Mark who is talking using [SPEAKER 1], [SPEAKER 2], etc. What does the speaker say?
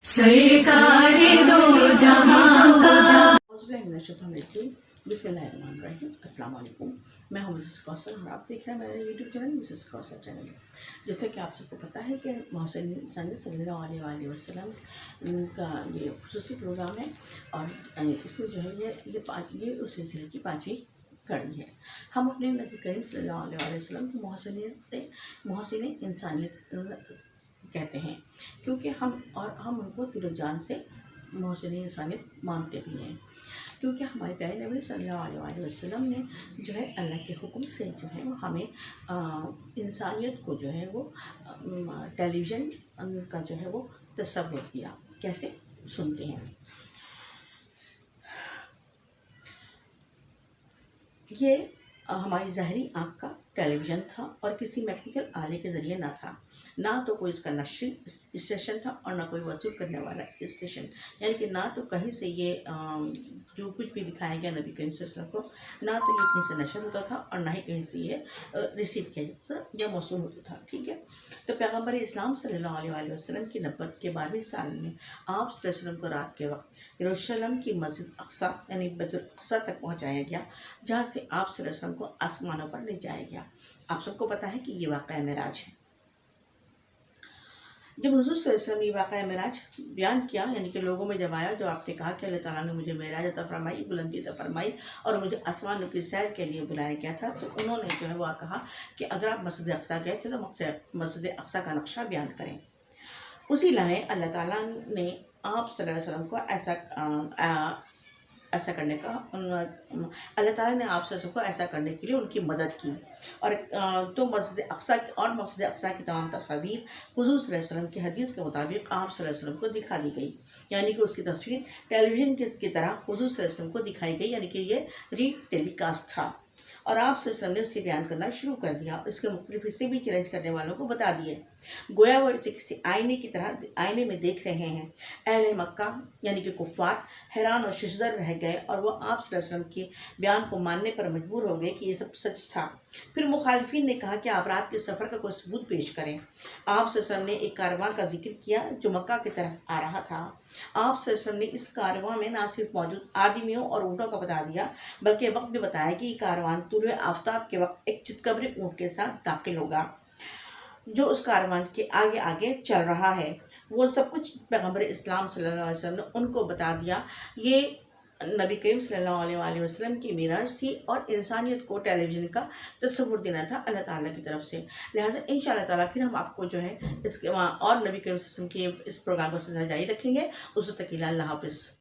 [SPEAKER 1] सरकार दो जहां का।
[SPEAKER 2] बिस्मिल्लाहिर्रहमानिर्रहीम। अस्सलाम वालेकुम। मैं हूं मिसेस कौसर और आप देख रहे हैं मेरा YouTube channel Mrs Kausar channel. जैसे कि आप सबको पता है कि मोहसिन इंसानियत सल्लल्लाहु अलैहि वसल्लम का ये खुसूसी प्रोग्राम है और इसमें जो है ये उस सिलसिले की 5वीं कड़ी है। हम अपने नबी करीम सल्लल्लाहु अलैहि वसल्लम को मोहसिन इंसानियत कहते हैं, क्योंकि हम उनको दिलो जान से मोहसिन इंसानियत मानते भी हैं, क्योंकि हमारे प्यारे नबी सल्लल्लाहु अलैहि वसल्लम ने जो है अल्लाह के हुक्म से जो है वो हमें इंसानियत को जो है वो टेलीविज़न का जो है वो तस्वुर किया। कैसे, सुनते हैं। ये हमारी ज़ाहरी आँख का टेलीविज़न था और किसी मैकेनिकल आले के ज़रिए ना था, ना तो कोई इसका नश्र स्टेशन था और ना कोई वसूल करने वाला स्टेशन, यानी कि ना तो कहीं से ये जो कुछ भी दिखाया गया नबी करीम सल्लल्लाहु अलैहि वसल्लम को, ना तो ये कहीं से नशर होता था और ना ही कहीं से ये रिसीव किया जाता था या मौसूल होता था। ठीक है, तो पैगम्बर इस्लाम सल्लल्लाहु अलैहि वसल्लम की नबुव्वत के 12वें साल में आप सल्लल्लाहु अलैहि वसल्लम को रात के वक्त यरूशलेम की मस्जिद अक्सा यानी बैतुल अक्सा तक पहुँचाया गया, जहाँ से आप सल्लल्लाहु अलैहि वसल्लम को आसमानों पर ले जाया गया। आप सबको पता है कि ये वाक़या मेराज है। जब हुज़ूर सल्लल्लाहु अलैहि वसल्लम ये वाक़या मेराज बयान किया, यानी कि लोगों में जब आया, जब आपने कहा कि अल्लाह ताला ने मुझे मेराज अता फरमाई, बुलंदी अता फरमाई और मुझे आसमानों की सैर के लिए बुलाया गया था, तो उन्होंने जो है वो कहा कि अगर आप मस्जिद अक्सा गए थे तो मस्जिद अक्सा का नक्शा बयान करें। उसी लाए अल्लाह ताला ने आप सल्लल्लाहु अलैहि वसल्लम को ऐसा करने का अल्लाह ताला ने आप सबको ऐसा करने के लिए उनकी मदद की। और तो मस्जिद अक्सा की तमाम तस्वीर हुज़ूर सल्लल्लाहु अलैहि वसल्लम की हदीस के मुताबिक आप सल्लल्लाहु अलैहि वसल्लम को दिखा दी गई, यानी कि उसकी तस्वीर टेलीविज़न की तरह हुज़ूर सल्लल्लाहु अलैहि वसल्म को दिखाई गई, यानी कि ये री टेलीकास्ट था। और आप सल्लल्लाहु अलैहि वसल्लम ने उससे बयान करना शुरू कर दिया, इसके मुख्तलिफ हिस्से भी चैलेंज करने वालों को बता दिए, गोया वो इसे किसी आईने की तरह आईने में देख रहे हैं। अहले मक्का यानी कि कुफ़ार हैरान और शशदर रह गए और वो आप सल्लल्लाहु अलैहि वसल्लम के बयान को मानने पर मजबूर हो गए कि ये सब सच था। फिर मुखालिफिन ने कहा कि आप रात के सफ़र का कोई सबूत पेश करें। आप सल्लल्लाहु अलैहि वसल्लम ने एक कारवां का जिक्र किया जो मक्का की तरफ आ रहा था। आप सल्लल्लाहु अलैहि वसल्लम ने इस कारवां में ना सिर्फ मौजूद आदमियों और ऊँटों का बता दिया, बल्कि वक्त भी बताया कि ये कारवां तुलुए आफ्ताब के वक्त एक चितकबरे ऊँट के साथ दाखिल होगा, जो उस कारवां के आगे आगे चल रहा है। वो सब कुछ पैगम्बर इस्लाम सल्लल्लाहु अलैहि वसल्लम ने उनको बता दिया। ये नबी करीम सल्लल्लाहु अलैहि वसल्लम की मेराज थी और इंसानियत को टेलीविज़न का तस्वुर देना था अल्लाह ताला की तरफ से। लिहाजा इंशाअल्लाह ताला फिर हम आपको जो है इसके और नबी करीम सल्लल्लाहु अलैहि वसल्लम के इस प्रोग्राम को जारी रखेंगे। उस तक के लिए अल्लाह हाफ़िज़।